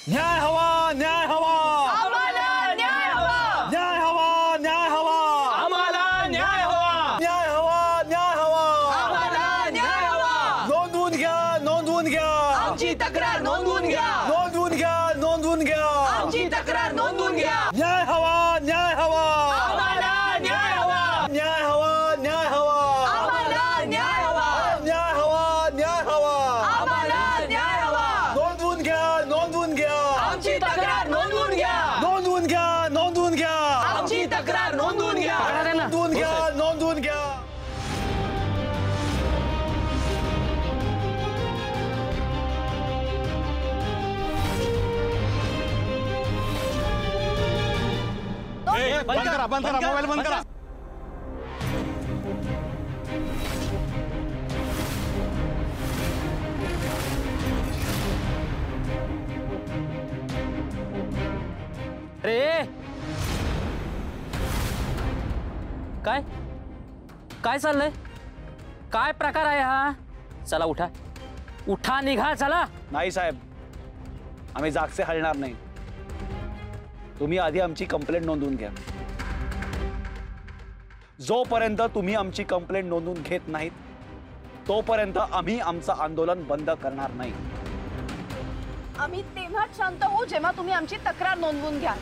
न्याय हवा, न्याय हवा, आम्हाला न्याय हवा, न्याय हवा, न्याय हवा, आम्हाला न्याय हवा, न्याय हवा, न्याय हवा, आम्हाला न्याय हवा, नोंदवून घ्या, नोंदवून घ्या, आमची तक्रार नोंदवून घ्या, नोंदवून घ्या, नोंदवून घ्या, आमची तक्रार नोंदवून घ्या, न्याय हवा, न्याय हवा, आम्हाला न्याय हवा, न्याय हवा, न्याय हवा, आम्हाला न्याय हवा, न्याय हवा, न्याय हवा, आम्हाला न्याय हवा, नोंदवून घ्या, नोंदवून घ्या, आमची तक्रार नोंदवून घ्या, नोंदवून घ्या, नोंदवून घ्या, आमची तक्रार नोंदवून घ्या, नोंदवून घ्या, नोंदवून घ्या. बंद करा, बंद करा, मोबाईल बंद करा. रे काय काय चाललंय? काय प्रकार आहे हा? चला उठा, उठा, निघा, चला. नाही साहेब, आम्ही जागचे हलणार नाही. तुम्ही आधी आमची कंप्लेंट नोंदवून घ्या. जोपर्यंत तुम्ही आमची कंप्लेंट नोंदवून घेत नाहीत तोपर्यंत आम्ही आमचं आंदोलन बंद करणार नाही. आम्ही तेव्हाच शांत होऊ जेव्हा तुम्ही आमची तक्रार नोंदवून घ्या.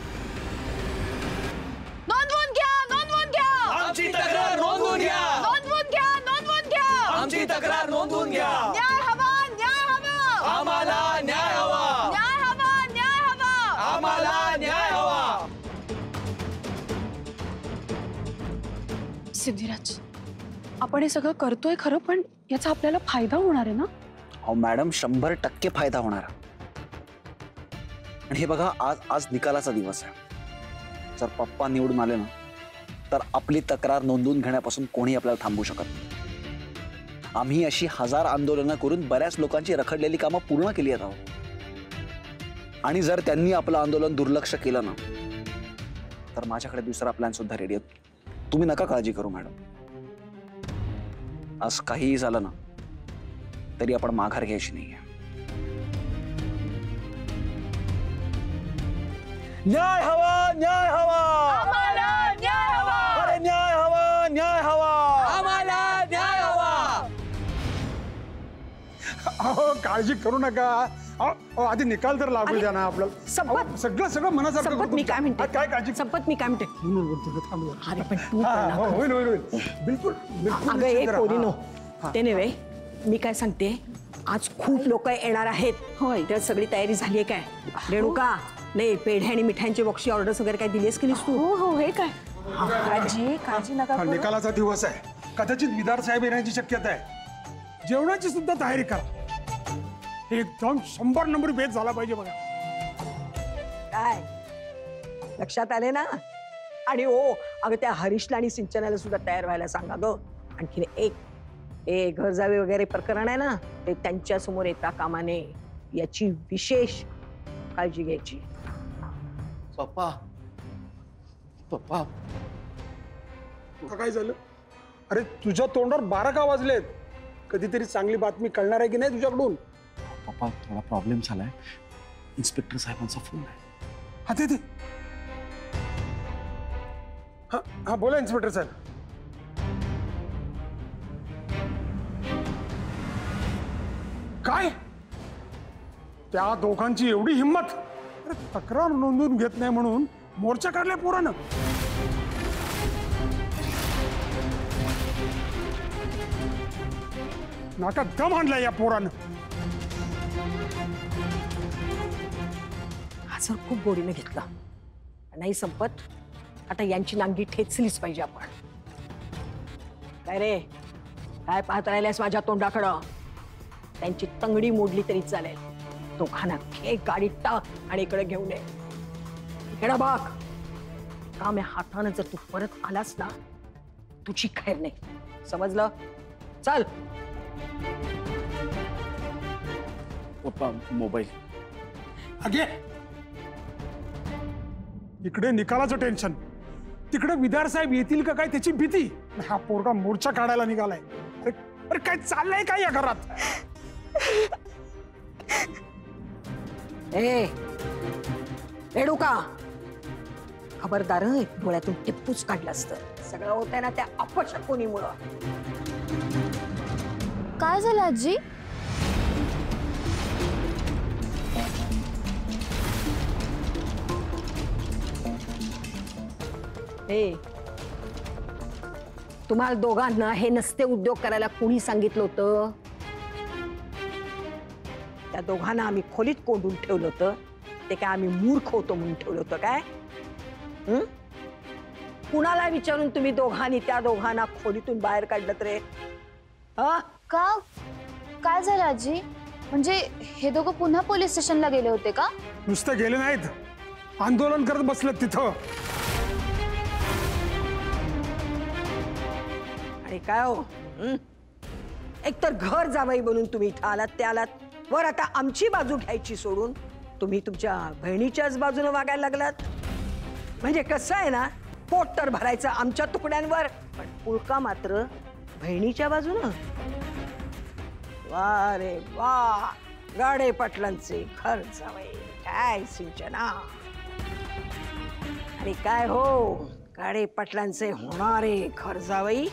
नोंदवून घ्या, नोंदवून घ्या, आमची तक्रार नोंदवून घ्या, नोंदवून घ्या, नोंदवून घ्या, आमची तक्रार नोंदवून घ्या, न्याय हवा, न्याय हवा, आम्हाला न्याय हवा, न्याय हवा, न्याय हवा, आम्हाला न्याय हवा. सिद्धिराज, आपण हे सगळं करतोय खरं, पण याचा आपल्याला फायदा होणार आहे ना? अहो मॅडम, 100% फायदा होणार. आणि हे बघा, आज निकालाचा दिवस आहे. जर पप्पा निवडून आले ना तर आपली तक्रार नोंदवून घेण्यापासून कोणी आपल्याला थांबवू शकत नाही. आम्ही अशी 1000 आंदोलनं करून बऱ्याच लोकांची रखडलेली कामं पूर्ण केली आहेत आहोत. आणि जर त्यांनी आपलं आंदोलन दुर्लक्ष केलं ना तर माझ्याकडे दुसरा प्लॅन सुद्धा रेडी आहे. तुम्ही नका काळजी करू मॅडम. आज काहीही झालं ना तरी आपण माघार घ्यायची नाहीये. न्याय हवा, न्याय हवा, आम्हाला न्याय हवा, अरे न्याय हवा, न्याय हवा, आम्हाला न्याय हवा. अहो काळजी करू नका. अहो आधी निकाल तर लागू द्या ना आपल्याला. संपत सगळं मनासारखं संपत मी काय म्हणते, काय काळजी संपत मी काय म्हणते. अरे पण तू होईल होईल होईल बिलकुल बिलकुल. अगं एक पोरीनो, ते नव्हे, मी काय सांगते, आज खूप लोक येणार आहेत. होय, तर सगळी तयारी झाली आहे काय? रेणुका, नाही पेढे आणि मिठाईची बॉक्सची ऑर्डर्स वगैरे काय दिलीस की तू? हो हो, हे काय काळजी काळजी नका हा करू. निकालाचा दिवस आहे. कदाचित विदार साहेब येण्याची शक्यता आहे. जेवणाची सुद्धा तयारी करा. एकदम 100 नंबर बेस झाला पाहिजे बघा. काय लक्षात आले ना? आणि ओ अगं, त्या हरीशला आणि सिंचनाला सुद्धा तयार व्हायला सांगा ग. आणखीन एक घर जावे वगैरे प्रकरण आहे ना, ते त्यांच्या समोर येता कामा नये, याची विशेष काळजी घ्यायची. पप्पा, पप्पा, काय झालं? अरे तुझ्या तोंडावर 12 का वाजलेत? कधीतरी चांगली बातमी कळणार आहे की नाही तुझ्याकडून? पप्पा, थोडा प्रॉब्लेम झालाय. इन्स्पेक्टर साहेबांचा फोन आहे. हा ते हा बोला इन्स्पेक्टर साहेब. काय त्या दोघांची एवढी हिंमत? अरे तक्रार नोंदवून घेत नाही म्हणून मोर्चा काढलाय पोरानं. नाका दम आणलाय या पोरानं. हा सर खूप गोडीने घेतला. नाही संपत, आता यांची नांगी ठेचलीच पाहिजे आपण. काय रे, काय पाहत राहिल्यास माझ्या तोंडाकडं? त्यांची तंगडी मोडली तरी चालेल. दोघांना खेळ गाडीत टाक आणि इकडे घेऊन ये. इकडे बघ, काम या हातानं जर तू परत आलास ना, तुझी खैर नाही. समजलं? चल. पप्पा, मोबाईल. अगे इकडे निकालाचं टेन्शन, तिकडे विदार साहेब येतील का काय त्याची भीती. हा पोरगा मोर्चा काढायला निघालाय. अरे काय चाललंय काय या घरात? ए रेणुका खबरदार हं, डोळ्यातून टिप्पूच काढलं असतं. सगळं होतंय ना त्या अपशकुनीमुळं. काय झालं आजी? हे तुम्हाला दोघांना हे नसते उद्योग करायला कोणी सांगितलं होतं? त्या दोघांना आम्ही खोलीत कोंडून ठेवलं होतं. ते काय आम्ही मूर्ख होतो म्हणून ठेवलं होतं काय? कुणाला विचारून तुम्ही दोघांनी त्या दोघांना खोलीतून बाहेर काढलं रे? हा? का काय झालं आजी? म्हणजे हे दोघं पुन्हा पोलीस स्टेशनला गेले होते का? नुसते गेले नाहीत, आंदोलन करत बसले तिथं. आणि काय हो, एकतर घर जावई बनून तुम्ही इथं आलात, ते आलात, वर आता आमची बाजू घ्यायची सोडून तुम्ही तुमच्या बहिणीच्याच बाजूने वागायला लागलात. म्हणजे कसं आहे ना, पोट तर भरायचं आमच्या तुकड्यांवर, पण पुळका मात्र बहिणीच्या बाजूनं. वा रे वा, गाडे पाटलांचे घर जावई, काय सिंचना. आणि काय हो, गाडे पाटलांचे होणारे घर जावई,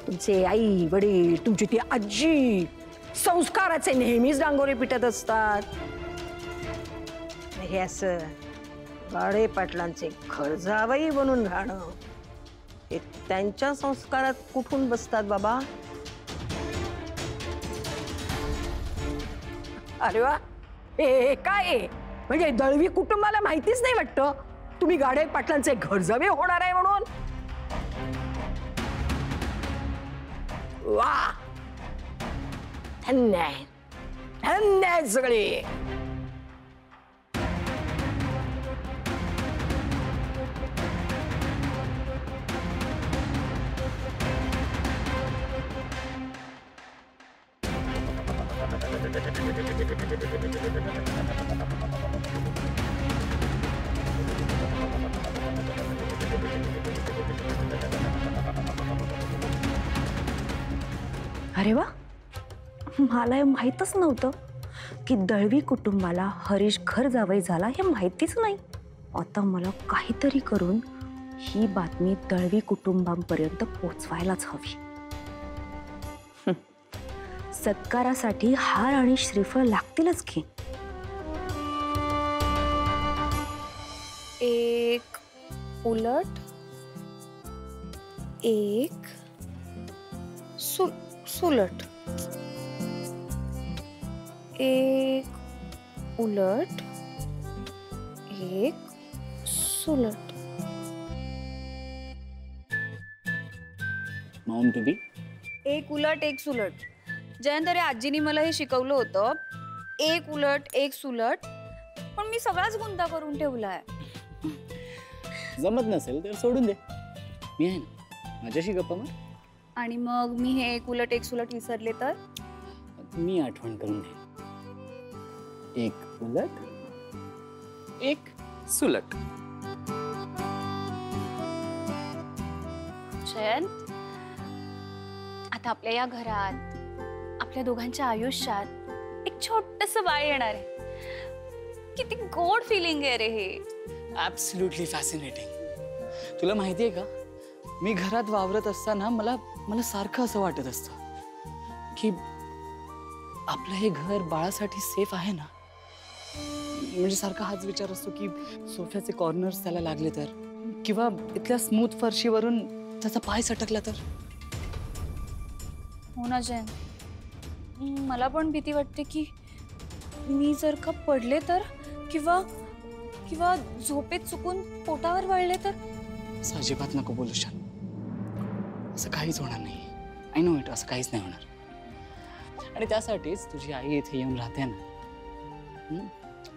तुमचे आई वडील, तुमची ती आजी संस्काराचे नेहमीच डांगोरे पिटत असतात. हे असं गाडे पाटलांचे घर जावई बनून राहणं, हे त्यांच्या संस्कारात कुठून बसतात बाबा? अरे वा, हे काय आहे? म्हणजे दळवी कुटुंबाला माहितीच नाही वाटतं तुम्ही गाडे पाटलांचे घर जावई होणार आहे म्हणून? वा, धन्य आहे, धन्य आहे सगळे. अरे वा, मला हे माहीतच नव्हतं की दळवी कुटुंबाला हरीश घर जावई झाला हे माहितीच नाही. आता मला काहीतरी करून ही बातमी दळवी कुटुंबांपर्यंत पोहोचवायलाच हवी. सत्कारासाठी हार आणि श्रीफळ लागतीलच की. एक उलट, एक सुलट, एक उलट, एक सुलट. Maugham to be. एक उलट एक सुलट. जयंत, अरे आजीनी मला हे शिकवलं होतं, एक उलट एक सुलट, पण मी सगळाच गुंता करून ठेवलाय. जमत नसेल तर सोडून दे, मी आहे ना, माझ्याशी गप्पा मार. आणि मग मी हे एक उलट एक सुलट विसरले तर? मी आठवण करून दे. एक उलट एक सुलट. जयंत, आता आपल्या या घरात, आपल्या दोघांच्या आयुष्यात एक छोटस बाळ येणार आहे. किती गोड फिलिंग आहे रे हे. Absolutely fascinating. तुला माहिती आहे का, मी घरात वावरत असताना मला सारखं असं वाटत असतं की आपलं हे घर बाळासाठी सेफ आहे ना. म्हणजे सारखा हाच विचार असतो की सोफ्याचे कॉर्नर्स त्याला लागले तर, किंवा इथल्या स्मूथ फरशीवरून त्याचा पाय सटकला तर. हो ना जयंत, मला पण भीती वाटते की मी जर का पडले तर, किंवा झोपेत चुकून पोटावर वळले तर. असं अजिबात नको बोलू शान. असं काहीच होणार नाही. आय नो इट, असं काहीच नाही होणार. आणि त्यासाठीच तुझी आई इथे येऊन राहते ना.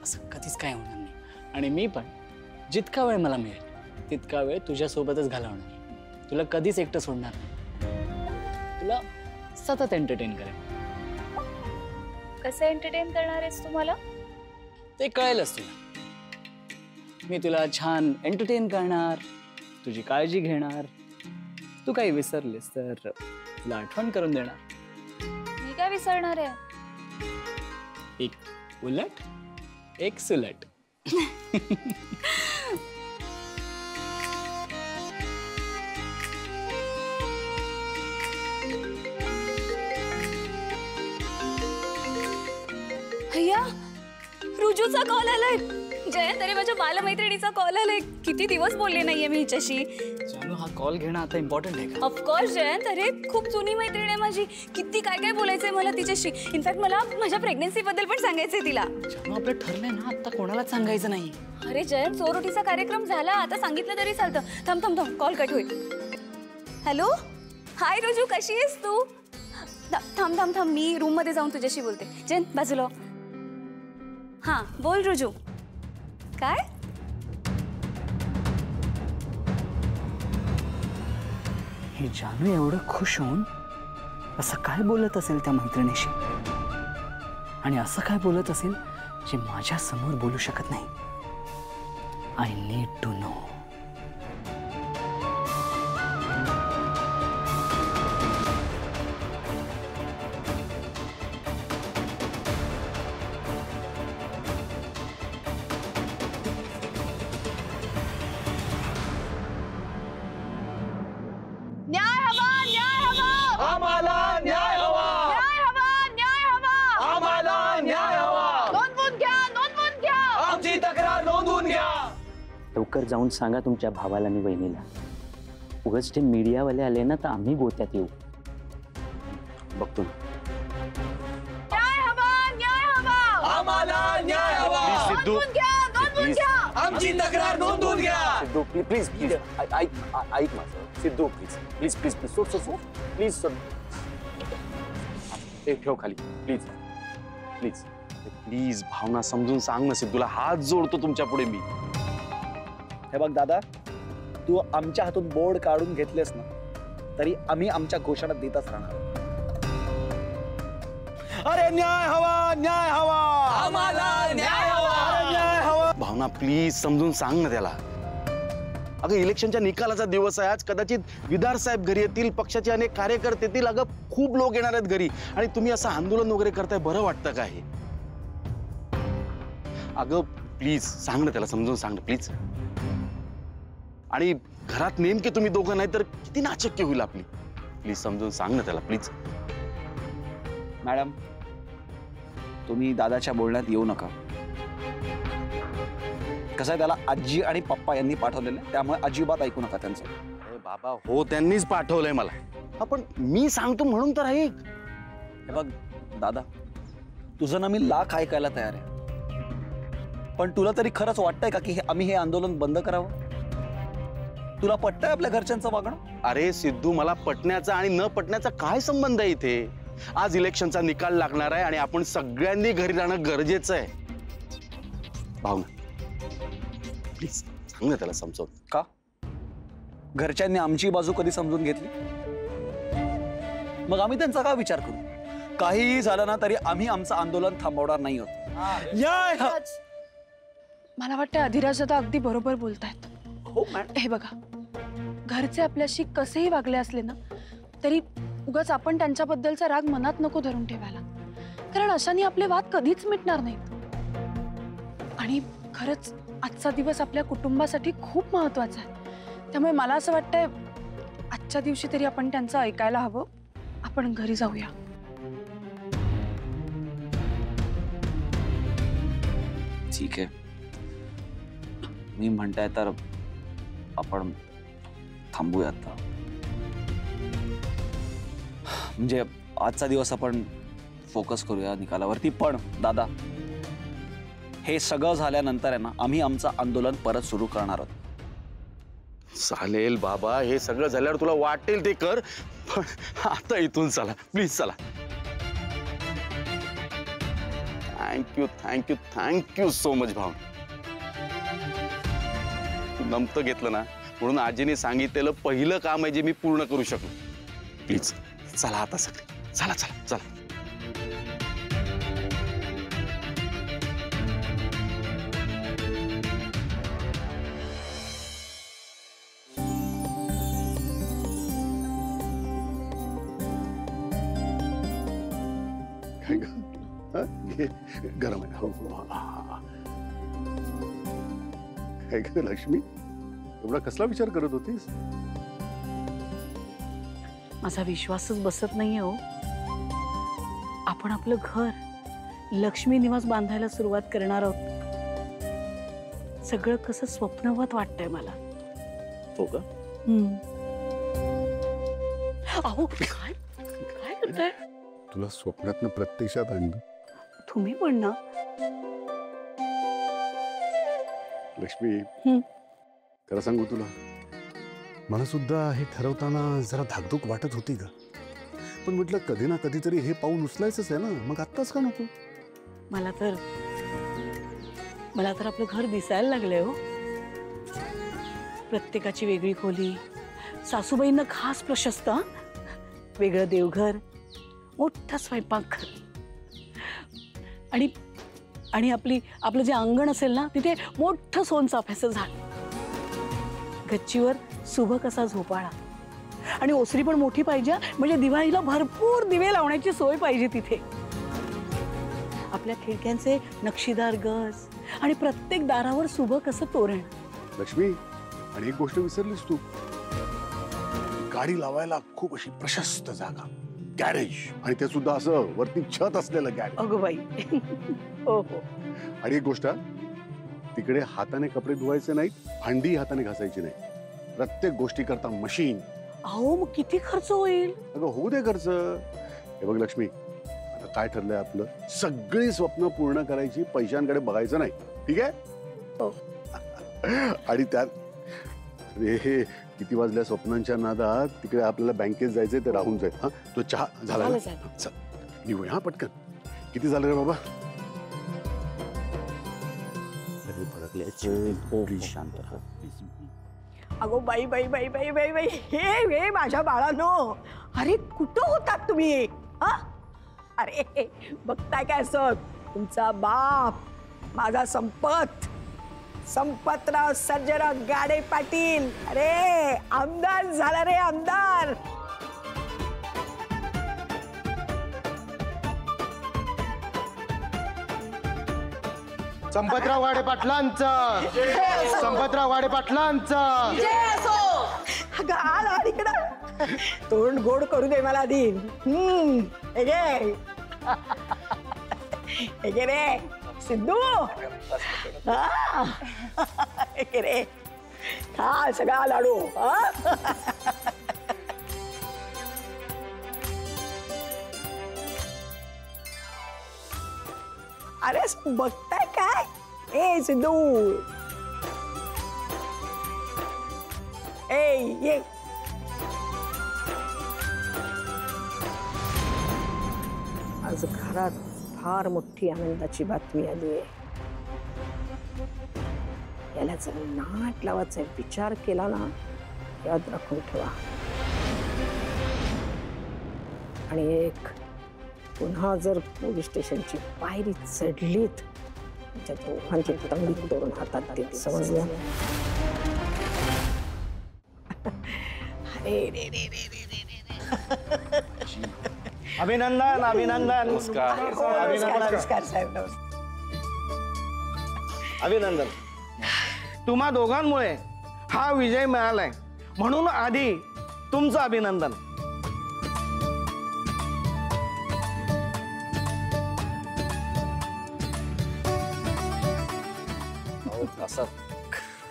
असं कधीच काय होणार नाही. आणि मी पण जितका वेळ मला मिळेल तितका वेळ तुझ्यासोबतच घालवणार. तुला कधीच एकटं सोडणार नाही. तुला सतत एंटरटेन करेन. कसं एंटरटेन करणार आहेस तुम्हाला? ते कळेलच तुला. मी तुला छान एंटरटेन करणार, तुझी काळजी घेणार. तू काही विसरलीस तर तुला आठवण करून देणार. मी काय विसरणार आहे? एक उलट एक्सलंट. भैया रुजूचा कॉल आलाय. जयंत अरे माझ्या बालमैत्रिणीचा कॉल आलाय. किती दिवस बोलले नाहीये मी हिच्याशी. जानू हा कॉल घेणं आता इम्पॉर्टंट आहे का? ऑफकोर्स जयंत, अरे खूप जुनी मैत्रीण आहे माझी. किती काय काय बोलायचंय मला तिच्याशी. इनफॅक्ट मला माझ्या प्रेग्नन्सी बद्दल पण सांगायचंय तिला. जानू आपलं ठरलंय ना, आता कोणालाच सांगायचं नाही. अरे जयंत, चोरोटीचा कार्यक्रम झाला, आता सांगितलं तरी चालतं. थांब थांब थांब, कॉल कट होईल. हॅलो, हाय रुजू, कशी आहेस तू? थांब थांब थांब, मी रूम मध्ये जाऊन तुझ्याशी बोलते. जयंत बाजूला. हां बोल रुजू. काय? हे जानू एवढं खुश होऊन असं काय बोलत असेल त्या मैत्रिणीशी, आणि असं काय बोलत असेल जे माझ्या समोर बोलू शकत नाही. I need to know. न्याय हवा, न्याय हवा, आम्हाला न्याय हवा. न्याय हवा, न्याय हवा. आम्हाला न्याय हवा. नोंदवून घ्या, नोंदवून घ्या. आमची तक्रार नोंदवून घ्या. लवकर जाऊन सांगा तुमच्या भावाला आणि बहिणीला. उगाच ते मीडियावाले आले ना तर आम्ही गोत्यात येऊ. बघतो. न्याय हवा, न्याय हवा. आम्हाला न्याय हवा. नोंदवून घ्या, नोंदवून घ्या. आमची तक्रार नोंदवून घ्या. सिद्धू प्लीज प्लीज ऐक माझं. Sidhu please please please please सोड सोड सोड प्लीज सोड. ठेव खाली प्लीज प्लीज प्लीज. भावना समजून सांग ना सिद्धूला. हात जोडतो तुमच्या पुढे मी. हे बघ दादा, तू आमच्या हातून बोर्ड काढून घेतलेस ना तरी आम्ही आमच्या घोषणा देतच राहणार. अरे न्याय हवा, न्याय हवा. आम्हाला न्याय हवा. अरे न्याय हवा. भावना प्लीज समजून सांग ना त्याला. अगं इलेक्शनच्या निकालाचा दिवस आहे आज. कदाचित विदार साहेब घरी येतील, पक्षाचे अनेक कार्यकर्ते येतील. अगं खूप लोक येणार आहेत घरी, आणि तुम्ही असं आंदोलन वगैरे करताय, बरं वाटतं का हे? अगं प्लीज सांग ना त्याला, समजून सांग ना प्लीज. आणि घरात नेमके तुम्ही दोघं नाही तर किती नाचक्की होईल आपली. प्लीज समजून सांग ना त्याला प्लीज. मॅडम, तुम्ही दादाच्या बोलण्यात येऊ नका. कसं आहे, त्याला आजी आणि पप्पा यांनी पाठवलेलं, त्यामुळे अजिबात ऐकू नका त्यांचं. अरे बाबा हो, त्यांनीच पाठवलंय मला. आपण मी सांगतो म्हणून तर ऐक. हे बघ दादा, तुझं ना मी लाख ऐकायला तयार आहे, पण तुला तरी खरंच वाटतंय का की आम्ही हे आंदोलन बंद करावं? तुला पटतंय आपल्या घरच्यांचं वागणं? अरे सिद्धू, मला पटण्याचा आणि न पटण्याचा काय संबंध आहे इथे? आज इलेक्शनचा निकाल लागणार आहे आणि आपण सगळ्यांनी घरी राहणं गरजेचं आहे. भावना प्लीज सांग ना त्याला समजून. का घरच्यांनी आमची बाजू कधी समजून घेतली? मग आम्ही त्यांचा काय विचार करू? काहीही झालं ना तरी आम्ही आमचं आंदोलन थांबवणार नाही आहोत. न्याय हवा. मला वाटतं अधिराज दादा अगदी बरोबर बोलतायत. हो मॅडम. हे बघा, घरचे आपल्याशी कसेही वागले असले ना तरी उगाच आपण त्यांच्याबद्दलचा राग मनात नको धरून ठेवायला, कारण अशाने आपले वाद कधीच मिटणार नाहीत. आणि खरंच आजचा दिवस आपल्या कुटुंबासाठी खूप महत्वाचा आहे. त्यामुळे मला असं वाटतंय आजच्या दिवशी तरी आपण त्यांचं ऐकायला हवं. आपण घरी जाऊया. ठीक आहे, मी म्हणताय तर आपण थांबूया आता. म्हणजे आजचा दिवस आपण फोकस करूया निकालावरती. पण दादा, हे सगळं झाल्यानंतर आहे ना आम्ही आमचं आंदोलन परत सुरू करणार आहोत. चालेल बाबा, हे सगळं झाल्यावर तुला वाटेल ते कर, पण आता इथून चला प्लीज, चला. Thank you thank you thank you so much भाव. तू नमतं घेतलं ना, म्हणून आजीने सांगितलेलं पहिलं काम आहे जे मी पूर्ण करू शकलो. प्लीज चला आता सगळे, चला चला चला. गरम आहे. हो हो. काय ग लक्ष्मी, एवढा कसला विचार करत होतीस? माझा विश्वासच बसत नाहीये हो. आपण आपलं घर लक्ष्मी निवास बांधायला सुरुवात करणार आहोत. सगळं कसं स्वप्नवत वाटतंय मला. हो का? अहो काय काय करताय? तुला स्वप्नातनं प्रत्यक्षात आणलं. तुम्ही पण ना लक्ष्मी, खरं सांगू तुला, मला सुद्धा हे ठरवताना जरा धाकधूक वाटत होती ग. पण म्हटलं कधी ना कधीतरी हे पाऊल उचलायचंच आहे ना, मग आत्ताच का नको? मला तर आपलं घर दिसायला लागलंय हो. प्रत्येकाची वेगळी खोली, सासूबाईंना खास प्रशस्त, वेगळं देवघर, मोठा स्वयंपाकघर आणि आपलं जे अंगण असेल ना तिथे मोठं सोनचाफ्याचं झाड, गच्चीवर सुबक असा झोपाळा आणि ओसरी पण मोठी पाहिजे, म्हणजे दिवाळीला भरपूर दिवे लावण्याची सोय पाहिजे तिथे. आपल्या खिडक्यांचे नक्षीदार गज आणि प्रत्येक दारावर सुबक असं तोरण. लक्ष्मी, आणि एक गोष्ट विसरलीस तू, गाडी लावायला खूप अशी प्रशस्त जागा, गॅरेज, आणि ते सुद्धा असं वरती छत असलेलं गॅरेज. अगं बाई. हो हो. आणि एक गोष्ट, तिकडे हाताने कपडे धुवायचे नाहीत, भांडी हाताने घासायची नाही, प्रत्येक गोष्टी करता मशीन. अहो मग किती खर्च होईल? अगं होऊ दे खर्च. हे बघ लक्ष्मी, आता काय ठरलंय आपलं, सगळी स्वप्न पूर्ण करायची, पैशांकडे बघायचं नाही, ठीक आहे? आणि त्यात हे किती वाजल्या स्वप्नांच्या नादात तिकडे आपल्याला बँकेत जायचंय, ते राहून जाईल. हा, तो चहा झाला ना? चल निघूया हा पटकन. किती झालं रे बाबा? शांत. अगो बाई बाई बाई बाई बाई बाई, हे माझ्या बाळानो, अरे कुठं होतात तुम्ही? हा, अरे बघताय काय असं, तुमचा बाप माझा संपतराव सर्जेराव गाडे पाटील, अरे आमदार झाला रे, आमदार. संपतराव गाडे पाटलांचा, संपतराव गाडे पाटलांचा. अगं आला इकडं, तोंड गोड करू दे मला आधी. हे घे रे सिद्धू, हे रे खा सगळा लाडू. अरे बघताय काय? ए सिद्धू, ए ये. आज घरात फार मोठी आनंदाची बातमी आली आहे. याला जर नाट लावायचा विचार केला ना, याद राखून ठेवा. आणि एक, पुन्हा जर पोलीस स्टेशनची पायरी चढलीत, त्या दोघांची तंगडी तोडून हातात देत, समजलं? अरे रे रे रे रे रे. अभिनंदन अभिनंदन. नमस्कार. नमस्कार साहेब, नमस्कार. अभिनंदन. तुम्हा दोघांमुळे हा विजय मिळालाय, म्हणून आधी तुमचं अभिनंदन.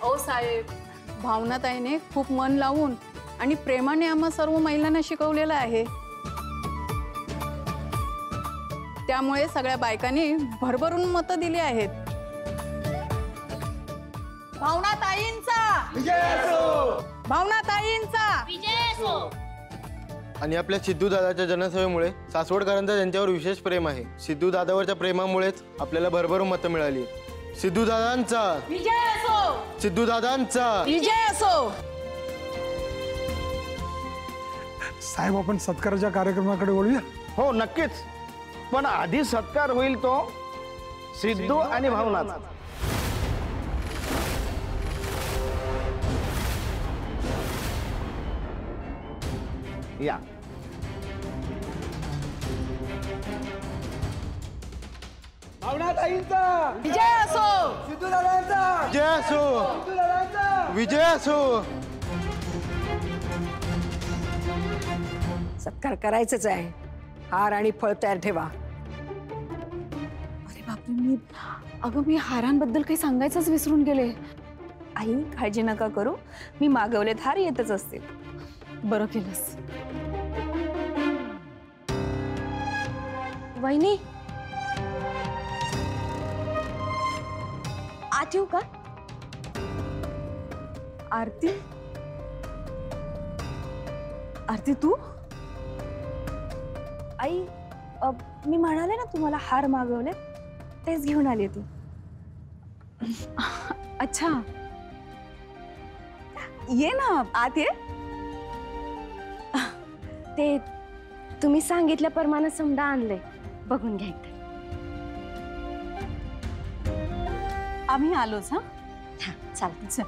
ओ साहेब, भावनाताईने खूप मन लावून आणि प्रेमाने आम्हा सर्व महिलांना शिकवलेलं आहे. त्यामुळे सगळ्या बायकांनी भरभरून मतं दिली आहेत. भावनाताईंचा विजय असो, भावनाताईंचा विजय असो. आणि आपल्या सिद्धू दादाच्या जनसेवेमुळे सासवडकरांचं त्यांच्यावर विशेष प्रेम आहे. सिद्धू दादावरच्या प्रेमामुळेच आपल्याला भरभरून मतं मिळाली. सिद्धू दादांचा विजय असो, सिद्धू दादांचा विजय असो. साहेब, आपण सत्काराच्या कार्यक्रमाकडे वळूया. हो नक्कीच, पण आधी सत्कार होईल तो सिद्धू आणि भावनाचा. या भावनाताईंचा विजय असो, सिद्धू दादांचा विजय असो, विजय असो. सत्कार करायचंच आहे. हार आणि फळ तयार ठेवा. अरे बापरे, मी हारांबद्दल काही सांगायचंच विसरून गेले. आई काळजी नका करू, मी मागवलेत हार येतच असतील. बरं केलंस. वहिनी आत येऊ का? आरती आरती तू? आई मी म्हणाले ना तुम्हाला हार मागवले, तेच घेऊन आली तू. अच्छा, ये ना आत ये. ते तुम्ही सांगितल्याप्रमाणे समजा आणले, बघून घ्या. आम्ही आलोच. हा चालतं. चल.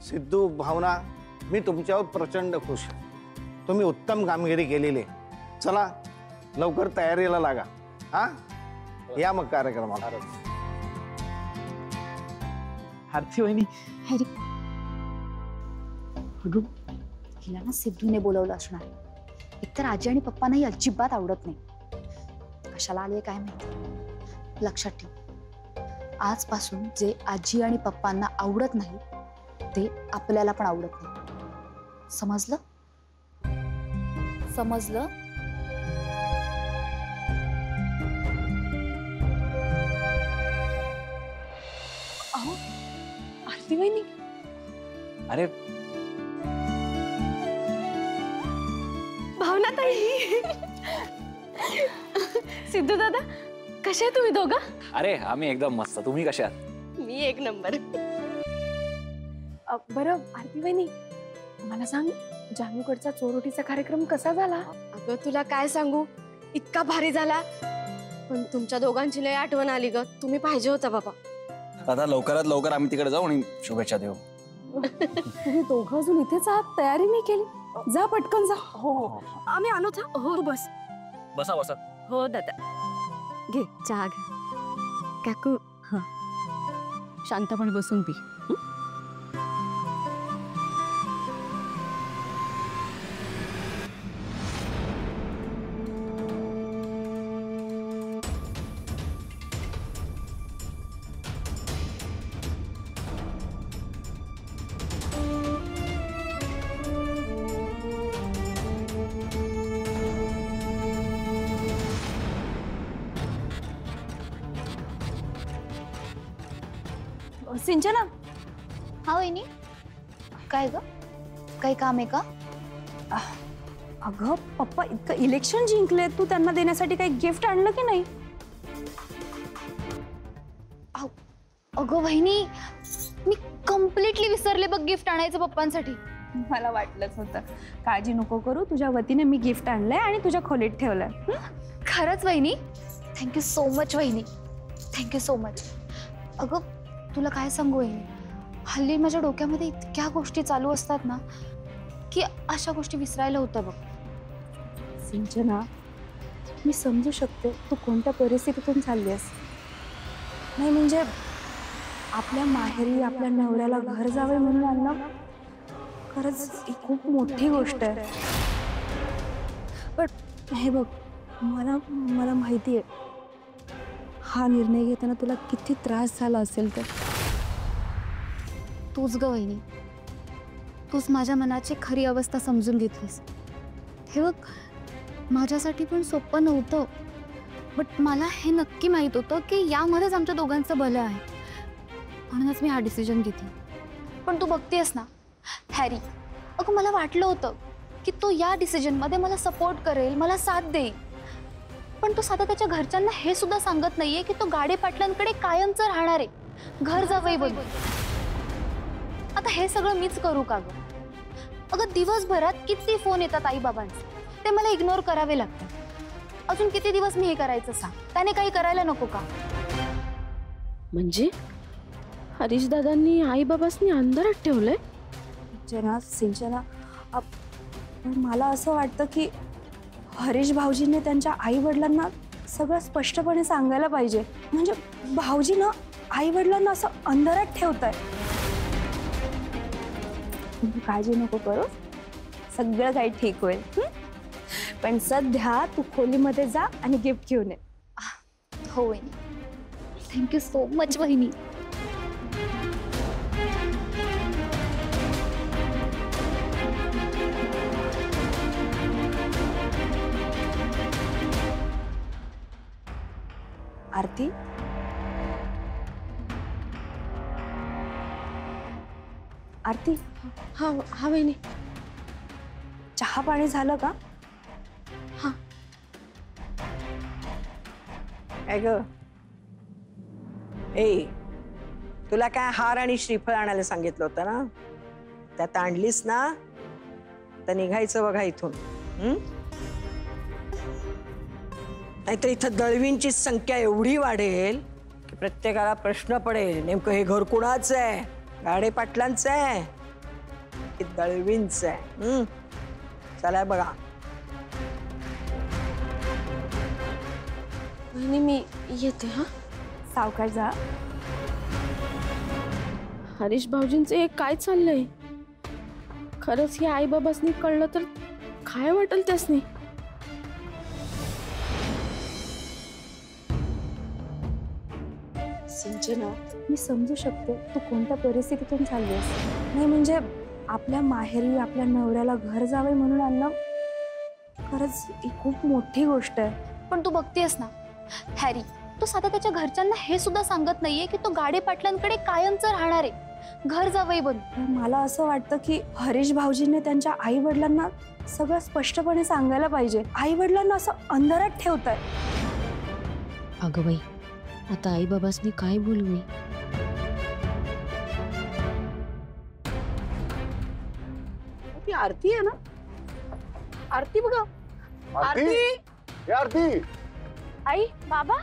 सिद्धू, भावना, मी तुमच्यावर प्रचंड खुश आहे. तुम्ही उत्तम कामगिरी केलेली आहे. चला लवकर तयारीला लागा. हा या मग कार्यक्रमाला. आरती वहिनी, हिला ना सिद्धूने बोलवलं असणार. एकतर आजी आणि पप्पांनाही अजिबात आवडत नाही. कशाला आले काय माहिती. लक्षात ठेव, आजपासून जे आजी आणि पप्पांना आवडत नाही ते आपल्याला पण आवडत नाही. समजलं? समजलं? अहो आरती वहिनी, अरे भावना ताई, सिद्धू दादा, कसे आहे तुम्ही दोघं? अरे आम्ही एकदम मस्त. तुम्ही कशा आहात? मी एक नंबर. बरं आरती वहिनी, मला सांग, जानूकडचा चोरोटीचा कार्यक्रम कसा झाला? अगं तुला काय सांगू, इतका भारी झाला. पण तुमच्या दोघांची लय आठवण आली ग. तुम्ही पाहिजे होता बाबा. आता लवकरात लवकर आम्ही तिकडे जाऊ आणि शुभेच्छा देऊ. तुम्ही दोघं अजून इथेच आहात, तयारी नाही केली? जा पटकन जा. हो आम्ही आलो. हो बस. बसा बसा. हो दादा, घे चहा घे. काकू शांतपणे बसून पी. सिंचना. हा वहिनी, काय ग, काही काम आहे का? अगं पप्पा इतकं इलेक्शन जिंकले, तू त्यांना देण्यासाठी काही गिफ्ट आणलं की नाही? अगं वहिनी, मी कम्प्लिटली विसरले बघ गिफ्ट आणायचं पप्पांसाठी. मला वाटलंच होतं. काळजी नको करू, तुझ्या वतीने मी गिफ्ट आणलंय आणि तुझ्या खोलीत ठेवलंय. खरंच वहिनी? थँक्यू सो मच वहिनी, थँक्यू सो मच. अगं तुला काय सांगू वहिनी, हल्ली माझ्या डोक्यामध्ये इतक्या गोष्टी चालू असतात ना की अशा गोष्टी विसरायला होतं बघ. सिंचना, मी समजू शकते तू कोणत्या परिस्थितीतून चालली आहेस. नाही म्हणजे आपल्या माहेरी आपल्या नवऱ्याला घर जावे म्हणून आणणं खरंच ही खूप मोठी गोष्ट आहे. पण हे बघ, मला माहिती आहे हा निर्णय घेताना तुला किती त्रास झाला असेल. तर तूच ग वहिनी, तूच माझ्या मनाची खरी अवस्था समजून घेतलीस. हे बघ, माझ्यासाठी पण सोपं नव्हतं, बट मला हे नक्की माहित होतं की यामध्येच आमच्या दोघांचं भलं आहे, म्हणूनच मी हा डिसिजन घेतला. पण तू बघतेस ना हॅरी, अगं मला वाटलं होतं की तो या डिसिजनमध्ये मला सपोर्ट करेल, मला साथ देईल. पण तो साधा त्याच्या घरच्यांना हे सुद्धा सांगत नाहीये की तो गाडे पाटलांकडे कायमच राहणार आहे, घर जावई बनून. आता हे सगळं मीच करू का ग? अगं दिवसभरात किती फोन येतात आई बाबांचे, ते मला इग्नोर करावे लागतात. अजून किती दिवस मी हे करायचं सांग? त्याने काही करायला नको का? म्हणजे हरीश दादांनी आई बाबांनी अंधारात ठेवलंय? सिंचना, पण मला असं वाटतं की हरीश भाऊजींनी त्यांच्या आई वडिलांना सगळं स्पष्टपणे सांगायला पाहिजे. म्हणजे भाऊजी ना आई वडिलांना असं अंधारात ठेवताय. काळजी नको करू, सगळं काही ठीक होईल. पण सध्या तू खोलीमध्ये जा आणि गिफ्ट घेऊन ये. हो वहिनी, थँक्यू सो मच वहिनी. आरती, आरती. हा हा वहिनी. चहा पाणी झालं का? हा. काय ग ए, तुला काय हार आणि श्रीफळ आणायला सांगितलं होतं ना, त्यात आणलीस ना, तर निघायचं बघा इथून. नाहीतर इथं दळवींची संख्या एवढी वाढेल की प्रत्येकाला प्रश्न पडेल, नेमकं हे घर कुणाचं आहे, गाडे पाटलांचं आहे की दळवींचं आहे. चला बघा. वहिनी मी येते. हा, सावकाश जा. हरीश भाऊजींचं हे काय चाललंय? खरंच हे आई बाबासनी कळलं तर काय वाटेल त्यासनी? सिंचना, मी समजू शकते तू कोणत्या परिस्थितीतून चाललीस. नाही म्हणजे आपल्या माहेरी आपल्या नवऱ्याला घर जावे म्हणून आणणं खरंच ही खूप मोठी गोष्ट आहे. पण तू बघतेस ना हॅरी, तो साधा त्याच्या घरच्यांना हे सुद्धा सांगत नाहीये की तो गाडे पाटलांकडे कायमचं राहणार आहे, घर जावई बनून. मला असं वाटतं की हरीश भाऊजींनी त्यांच्या आई वडिलांना सगळं स्पष्टपणे सांगायला पाहिजे. आई वडिलांना असं अंधारात ठेवताय. अगं बाई, आता आई बाबासनी काय बोलू मी? ती आरती आहे ना, आरती बघा. आरती, आरती. आई बाबा.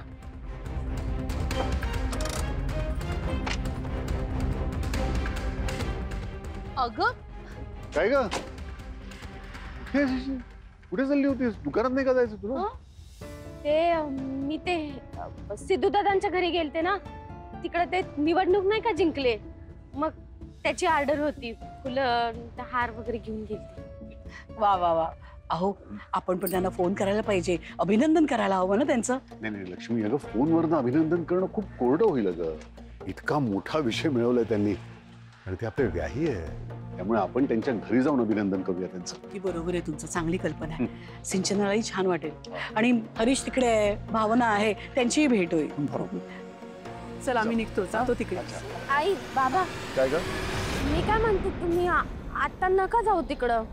अगं काय ग? कुठे चालली होतीस? दुकानात नाही का जायचं तुला? ते मी ते सिद्धू दादांच्या घरी गेलते ना, तिकडे ते निवडणूक नाही का जिंकले, मग त्याची ऑर्डर होती, फुलं हार वगैरे घेऊन गेलते. वा वा वा. अहो, आपण पण त्यांना फोन करायला पाहिजे, अभिनंदन करायला हवं ना त्यांचं. नाही नाही लक्ष्मी, अगं फोनवरनं अभिनंदन करणं खूप कोरडं होईल. अगं इतका मोठा विषय मिळवलाय त्यांनी आणि ते आपले व्याही आहे, त्यामुळे आपण त्यांच्या घरी जाऊन अभिनंदन करूया त्यांचं. ती बरोबर आहे, तुमचं चांगली कल्पना आहे. सिंचनालाही छान वाटेल आणि हरीश तिकडे आहे, भावना आहे, त्यांचीही भेट होईल. चल आम्ही निघतो, जातो तिकडे. आई बाबा. काय ग? मी काय म्हणते, तुम्ही आता नका जाऊ तिकडं.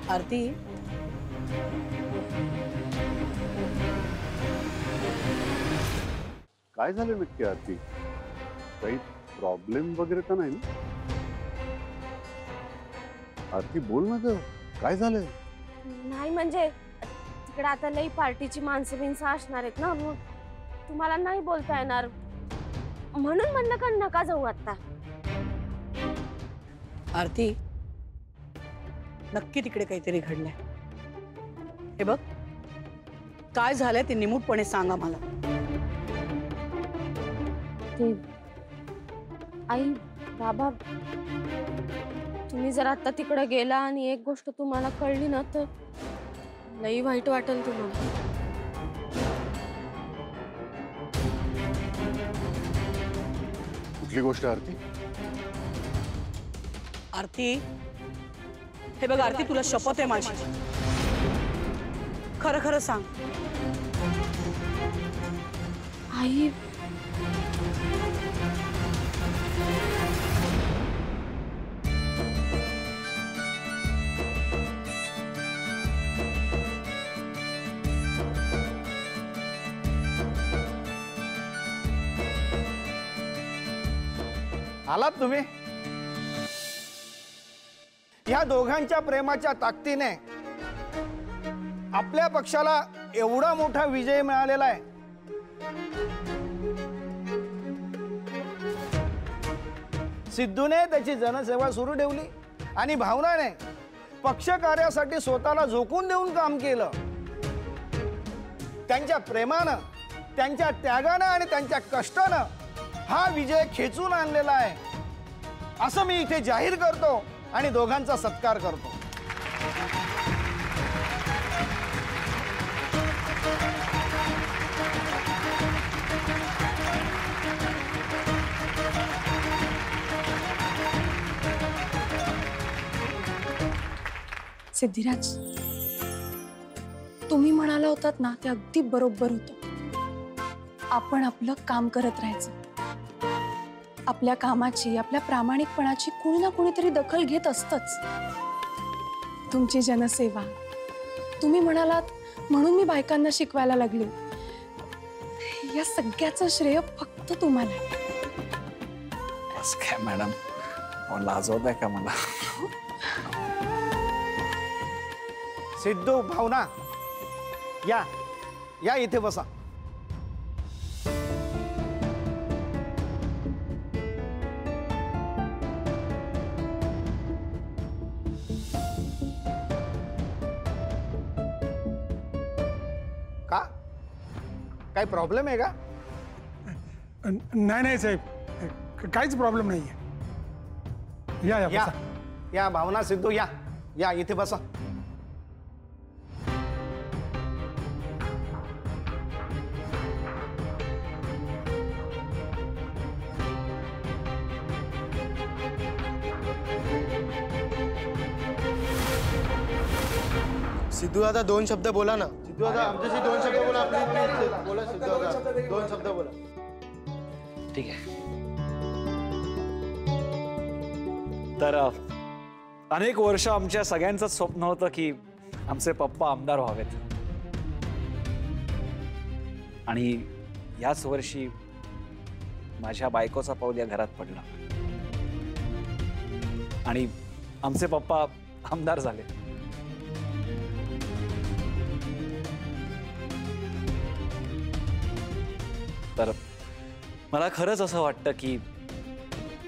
आरती, काय झालं नक्की आरती? काही प्रॉब्लेम वगैरे तर नाही ना? आरती बोल ना ग, काय झालंय? नाही म्हणजे तिकडे आता लई पार्टीची माणसं बिनसं असणार आहेत ना, मग तुम्हाला नाही बोलता येणार, म्हणून म्हणलं का नका जाऊ आता. आरती, नक्की तिकडे काहीतरी घडलंय. हे बघ, काय झालंय ते निमूटपणे सांगा मला. ते आई बाबा, तुम्ही जर आता तिकडे गेला आणि एक गोष्ट तुम्हाला कळली ना, तर लई वाईट वाटेल तुम्हाला. कुठली गोष्ट आरती? आरती, हे बघ आरती, तुला शपथ आहे माझी, खरं खरं सांग. आई, आलात तुम्ही? या दोघांच्या प्रेमाच्या ताकदीने आपल्या पक्षाला एवढा मोठा विजय मिळालेला आहे. सिद्धूने त्याची जनसेवा सुरू ठेवली आणि भावनाने पक्ष कार्यासाठी स्वतःला झोकून देऊन काम केलं. त्यांच्या प्रेमानं, त्यांच्या त्यागानं आणि त्यांच्या कष्टानं हा विजय खेचून आणलेला आहे असं मी इथे जाहीर करतो आणि दोघांचा सत्कार करतो. सिद्धिराज, तुम्ही म्हणाला होतात ना ते अगदी बरोबर होतं. आपण आपलं काम करत राहायचं. आपल्या कामाची, आपल्या प्रामाणिकपणाची कोणी ना कोणीतरी दखल घेत असतंच. तुमची जनसेवा तुम्ही म्हणालात म्हणून मी बायकांना शिकवायला लागले. या सगळ्याचं श्रेय फक्त तुम्हाला आहे. बस काय मॅडम, लाजवत आहे का मला? सिद्धू, भावना, या या इथे बसा. का काही प्रॉब्लेम आहे का? नाही नाही साहेब, काहीच प्रॉब्लेम नाहीये. या या या बसा. या भावना, सिद्धू, या या इथे बसा. सिद्धू दादा 2 शब्द बोला ना. सिद्धू दादा आमच्याशी 2 शब्द बोला. प्लीज बोला सिद्धू दादा, 2 शब्द बोला. ठीक आहे. तर अनेक वर्ष आमच्या सगळ्यांचंच स्वप्न होतं की आमचे पप्पा आमदार व्हावेत. आणि याच वर्षी माझ्या बायकोचा पाऊल या घरात पडला आणि आमचे पप्पा आमदार झाले. तर मला खरंच असं वाटतं की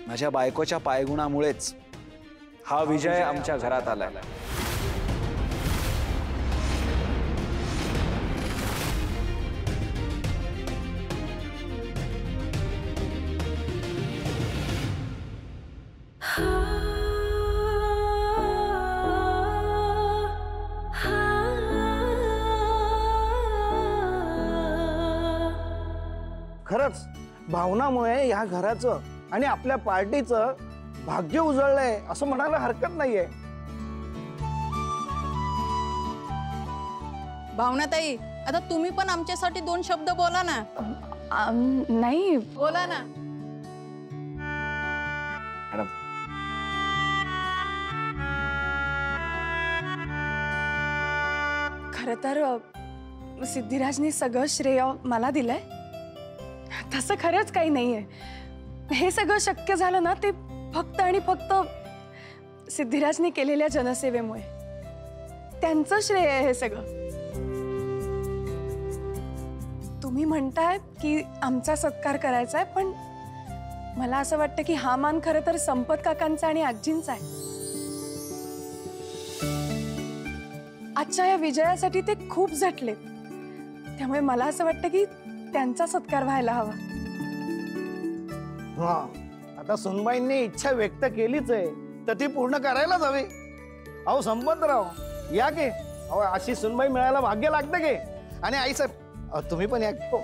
माझ्या बायकोच्या पायगुणामुळेच हा विजय आमच्या घरात आलाय. खरंच भावनामुळे या घराचं आणि आपल्या पार्टीचं भाग्य उजळलंय असं म्हणायला हरकत नाहीये. भावनाताई, आता तुम्ही पण आमच्यासाठी 2 शब्द बोला ना. नाही बोला ना. मॅडम, खरं तर सिद्धिराजनी सगळं श्रेय मला दिलंय. तसं खरंच काही नाहीये. हे सगळं शक्य झालं ना ते फक्त आणि फक्त सिद्धिराजने केलेल्या जनसेवेमुळे. त्यांचं श्रेय आहे हे सगळं. तुम्ही म्हणताय की आमचा सत्कार करायचा आहे, पण मला असं वाटतं की हा मान खरं तर संपत काकांचा आणि आजींचा आहे. आजच्या या विजयासाठी ते खूप झटलेत. त्यामुळे मला असं वाटतं की त्यांचा सत्कार व्हायला हवा. हा, आता सुनबाईंनी इच्छा व्यक्त केलीच आहे तर ती पूर्ण करायलाच हवी. अहो संपतराव, या की. अहो अशी सुनबाई मिळायला भाग्य लागतं की. आणि आई साहेब, तुम्ही पण या. हो.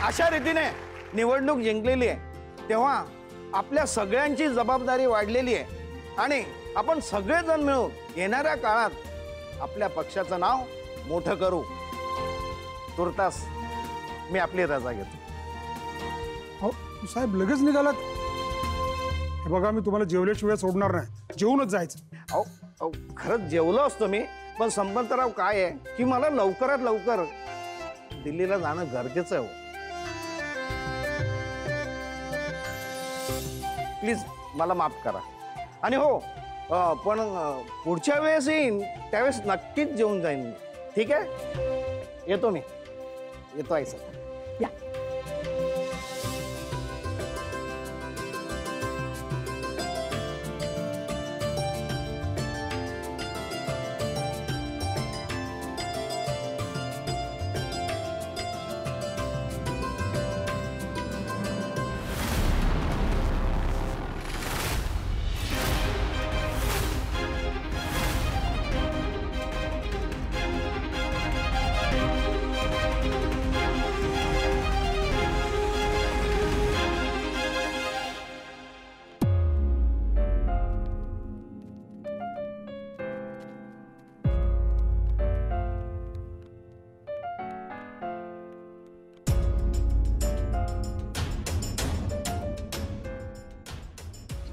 अशा रीतीने निवडणूक जिंकलेली आहे तेव्हा आपल्या सगळ्यांची जबाबदारी वाढलेली आहे आणि आपण सगळेजण मिळून येणाऱ्या काळात आपल्या पक्षाचं नाव मोठं करू. तुर्तास मी आपली रजा घेतो. हो साहेब, लगेच निघालात? हे बघा, मी तुम्हाला जेवल्याशिवाय सोडणार नाही. जेवूनच जायचं. अहो खरंच जेवलो असतो मी, पण संपतराव काय आहे की मला लवकरात लवकर दिल्लीला जाणं गरजेचं आहे. प्लीज मला माफ करा. आणि हो पण पुढच्या वेळेस येईन त्यावेळेस नक्कीच जेवून जाईन मी. ठीक आहे, येतो मी. येतो आई सर. या.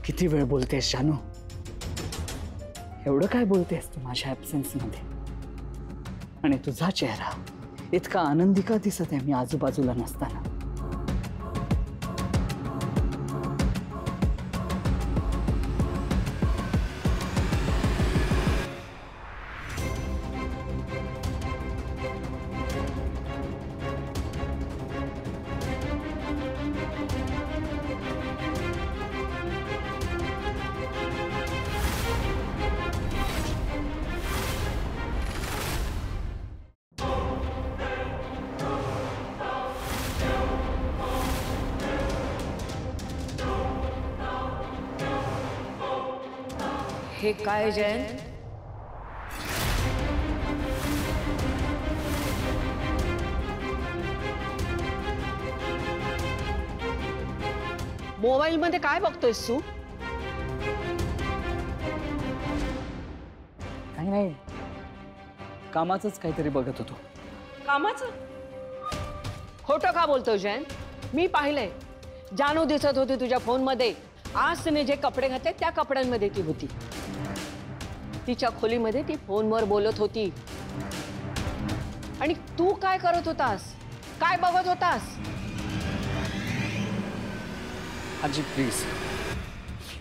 किती वेळ बोलतेस जानू? एवढं काय बोलतेस तू माझ्या ॲब्सेन्स मध्ये? आणि तुझा चेहरा इतका आनंदी का दिसत आहे मी आजूबाजूला नसताना? हे काय जयंत? मोबाईल मध्ये काय बघतोयस तू? काही नाही, कामाचंच काहीतरी बघत होतो. कामाचं? खोटं का बोलतोय जयंत? मी पाहिलंय, जानू दिसत होती तुझ्या फोन मध्ये. आज तिने जे कपडे घातले त्या कपड्यांमध्ये ती होती. तिच्या खोलीमध्ये ती फोनवर बोलत होती. आणि तू काय करत होतास? काय बघत होतास? आजी प्लीज,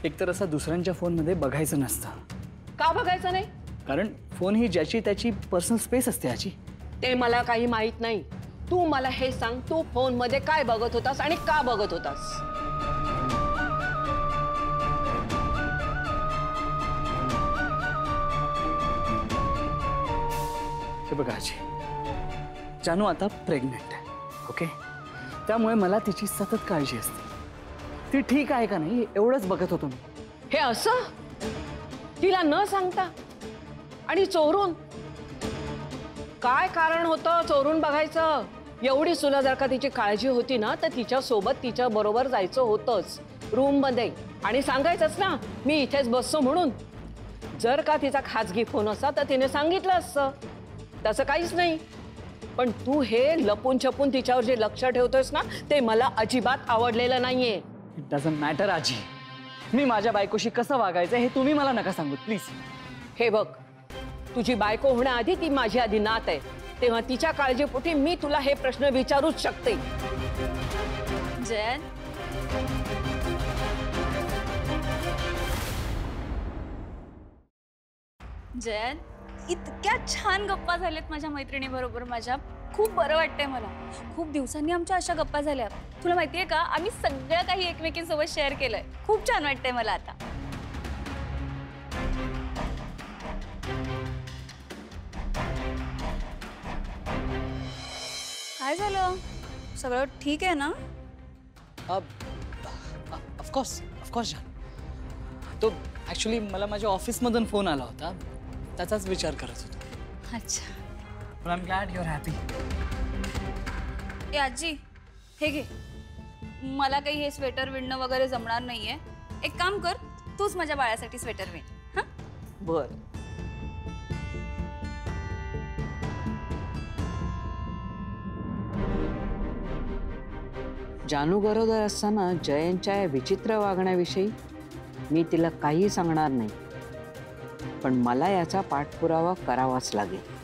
एकतर असं दुसऱ्यांच्या फोनमध्ये बघायचं नसतं. का बघायचं नाही? कारण फोन ही ज्याची त्याची पर्सनल स्पेस असते आजी. ते मला काही माहित नाही. तू मला हे सांग, तू फोन मध्ये काय बघत होतास आणि का बघत होतास? हे बघा आजी, जानू आता प्रेग्नेंट आहे, ओके? त्यामुळे मला तिची सतत काळजी असते. ती ठीक आहे का नाही एवढंच बघत होतो मी. हे असं तिला न सांगता आणि चोरून? काय कारण होतं चोरून बघायचं? एवढी तुला जर का तिची काळजी होती ना तर तिच्या सोबत तिच्या बरोबर जायचं होतंच रूम मध्ये आणि सांगायचंच ना मी इथेच बसतो म्हणून. जर का तिचा खाजगी फोन असता तर तिने सांगितलं असतं. तसं काहीच नाही. पण तू हे लपून छपून तिच्यावर जे लक्ष ठेवतोयस ना ते मला अजिबात आवडलेलं नाहीये. इट डझंट मॅटर आजी, मी माझ्या बायकोशी कसं वागायचं हे तुम्ही मला नका सांगू प्लीज. हे बघ, तुझी बायको होण्याआधी ती माझी आधी नात आहे, तेव्हा तिच्या काळजीपोटी मी तुला हे प्रश्न विचारूच शकते. जयंत, जयंत, इतक्या छान गप्पा झाल्यात माझ्या मैत्रिणी बरोबर. माझ्या खूप बरं वाटतंय मला. खूप दिवसांनी आमच्या अशा गप्पा झाल्या. तुला माहितीये का, आम्ही सगळं काही एकमेकींसोबत शेअर केलंय. खूप छान वाटतंय मला आता. काय झालं? सगळं ठीक आहे ना? ऑफकोर्स जान. तो ऍक्च्युली मला माझ्या ऑफिसमधून फोन आला होता, त्याचाच विचार करत होतो. अच्छा. पण I am glad you are happy. ए आजी, हे घे. मला काही हे स्वेटर विणणं वगैरे जमणार नाहीये. एक काम कर, तूच माझ्या बाळासाठी स्वेटर विण. हां? बर. जानू गरोदर असताना जयंतच्या या विचित्र वागण्याविषयी मी तिला काही सांगणार नाही, पण मला याचा पाठपुरावा करावाच लागेल.